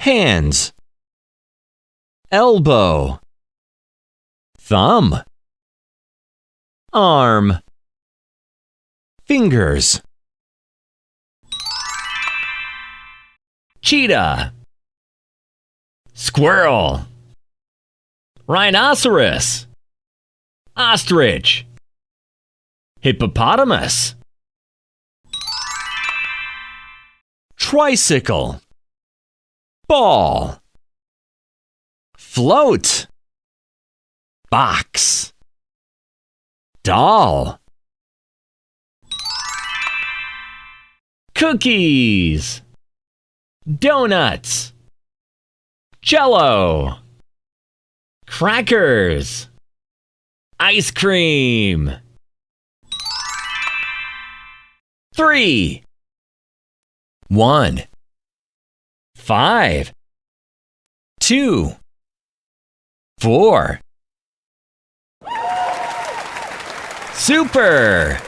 hands, elbow, thumb, arm, fingers. Cheetah, squirrel, rhinoceros, ostrich, hippopotamus, tricycle, ball, float, box, doll, cookies, donuts, Jell-O, crackers, ice cream. 3, 1, 5, 2, 4. Super!